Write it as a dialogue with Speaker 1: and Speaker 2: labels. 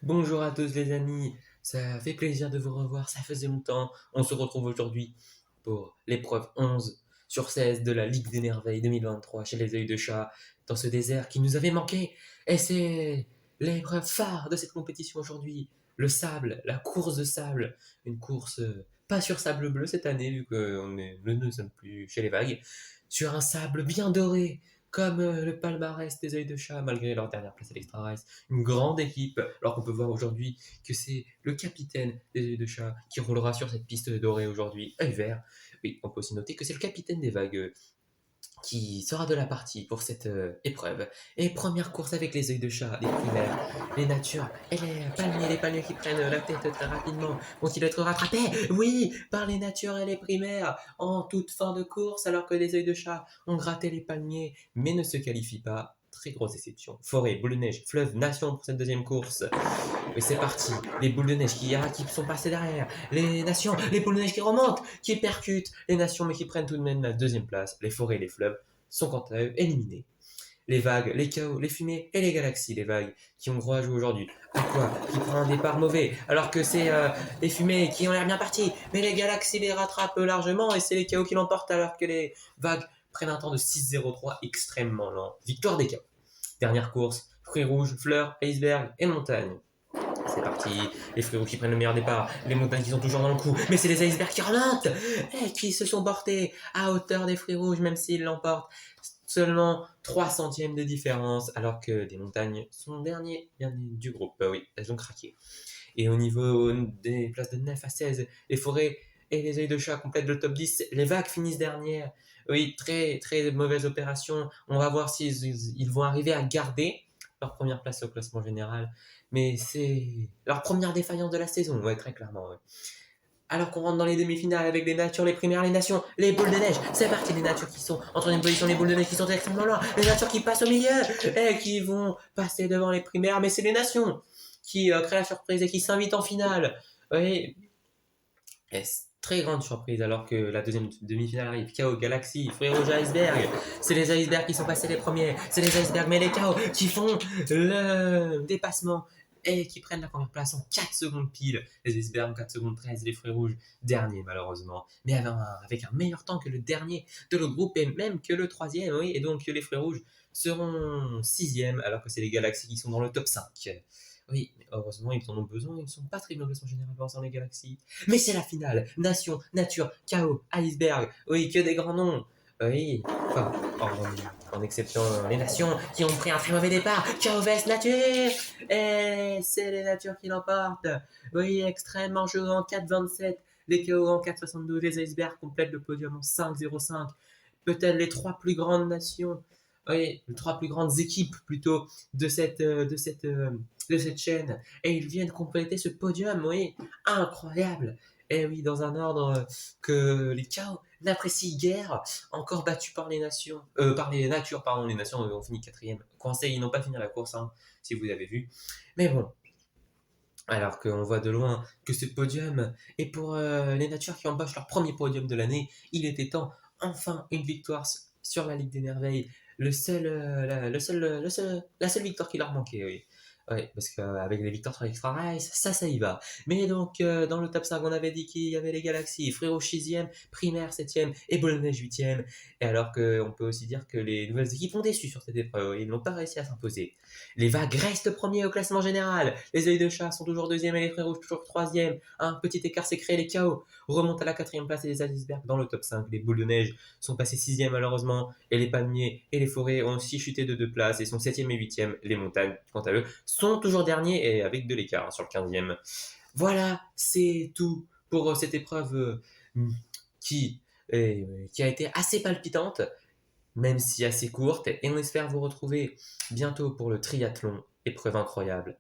Speaker 1: Bonjour à tous les amis, ça fait plaisir de vous revoir, ça faisait longtemps. On se retrouve aujourd'hui pour l'épreuve 11 sur 16 de la Ligue des Merveilles 2023 chez les Œils de Chat, dans ce désert qui nous avait manqué. Et c'est l'épreuve phare de cette compétition aujourd'hui, le sable, la course de sable. Une course pas sur sable bleu cette année, vu que nous ne sommes plus chez les vagues, sur un sable bien doré, comme le palmarès des Œils de Chat, malgré leur dernière place à l'Extra Race. Une grande équipe, alors qu'on peut voir aujourd'hui que c'est le capitaine des Œils de Chat qui roulera sur cette piste dorée aujourd'hui, œil vert. Oui, on peut aussi noter que c'est le capitaine des vagues qui sera de la partie pour cette épreuve. Et première course avec les Œils de Chat, les primaires, les natures et les palmiers qui prennent la tête très rapidement. Vont-ils être rattrapés? Oui, par les natures et les primaires en toute fin de course, alors que les Œils de Chat ont gratté les palmiers mais ne se qualifient pas. Très grosse déception. Forêt, boule de neige, fleuve, nation pour cette deuxième course. Et c'est parti. Les boules de neige qui sont passées derrière. Les nations, les boules de neige qui remontent, qui percutent. Les nations, mais qui prennent tout de même la deuxième place. Les forêts et les fleuves sont quant à eux éliminés. Les vagues, les chaos, les fumées et les galaxies, les vagues qui ont gros à jouer aujourd'hui. Aqua qui prend un départ mauvais, alors que c'est les fumées qui ont l'air bien partis. Mais les galaxies les rattrapent largement et c'est les chaos qui l'emportent, alors que les vagues prennent un temps de 6,03 extrêmement lent. Victoire des chaos. Dernière course, fruits rouges, fleurs, iceberg et montagne. C'est parti, les fruits rouges qui prennent le meilleur départ, les montagnes qui sont toujours dans le coup, mais c'est les icebergs qui remontent et qui se sont portés à hauteur des fruits rouges, même s'ils l'emportent. Seulement 3 centièmes de différence, alors que les montagnes sont derniers du groupe. Oui, elles ont craqué. Et au niveau des places de 9 à 16, les forêts et les œils de chat complètent le top 10. Les vagues finissent dernières. Oui, très très mauvaise opération. On va voir s'ils vont arriver à garder leur première place au classement général. Mais c'est leur première défaillance de la saison, ouais, très clairement. Ouais. Alors qu'on rentre dans les demi-finales avec les natures, les primaires, les nations, les boules de neige. C'est parti, les natures qui sont en troisième position, les boules de neige qui sont extrêmement loin, les natures qui passent au milieu et qui vont passer devant les primaires. Mais c'est les nations qui créent la surprise et qui s'invitent en finale. Oui, et très grande surprise alors que la deuxième demi-finale arrive. Chaos, Galaxy, Fruits Rouges, Iceberg. C'est les icebergs qui sont passés les premiers. C'est les icebergs, mais les Chaos qui font le dépassement et qui prennent la première place en 4 secondes pile. Les icebergs en 4 secondes 13, les Fruits Rouges, dernier malheureusement. Mais avec un meilleur temps que le dernier de le groupe et même que le troisième, oui. Et donc les Fruits Rouges seront sixième alors que c'est les Galaxies qui sont dans le top 5. Oui, mais heureusement, ils en ont besoin, ils ne sont pas très bien en général dans les galaxies. Mais c'est la finale. Nation, nature, chaos, iceberg. Oui, que des grands noms. Oui, enfin, en exception les nations qui ont pris un très mauvais départ. Chaos vs nature. Et c'est les natures qui l'emportent. Oui, extrêmement joué en 4,27. Les chaos en 4,72. Les icebergs complètent le podium en 5,05. Peut-être les trois plus grandes nations. Oui, les trois plus grandes équipes plutôt de cette chaîne. Et ils viennent compléter ce podium, oui, incroyable. Et oui, dans un ordre que les chaos n'apprécient guère, encore battus par les nations, par les natures, pardon, les nations ont fini quatrième. Coincés, ils n'ont pas fini la course, hein, si vous avez vu. Mais bon, alors qu'on voit de loin que ce podium est pour les natures qui empochent leur premier podium de l'année. Il était temps, enfin, une victoire sur la Ligue des Merveilles. La seule victoire qui leur manquait, oui. Oui, parce qu'avec les victoires sur Extra Rice, ça y va. Mais donc, dans le top 5, on avait dit qu'il y avait les Galaxies, Frérot 6e, Primaire 7e et Bologna 8e. Et alors qu'on peut aussi dire que les nouvelles équipes ont déçu sur cette épreuve, ils n'ont pas réussi à s'imposer. Les vagues restent premiers au classement général. Les œils de chat sont toujours deuxième et les frères rouges toujours troisième. Un petit écart s'est créé, les chaos remontent à la quatrième place et les icebergs dans le top 5. Les boules de neige sont passées sixième malheureusement et les palmiers et les forêts ont aussi chuté de 2 places et sont septième et huitième. Les montagnes, quant à eux, sont toujours derniers et avec de l'écart sur le 15e. Voilà, c'est tout pour cette épreuve qui, qui a été assez palpitante, même si assez courte, et on espère vous retrouver bientôt pour le triathlon, épreuve incroyable.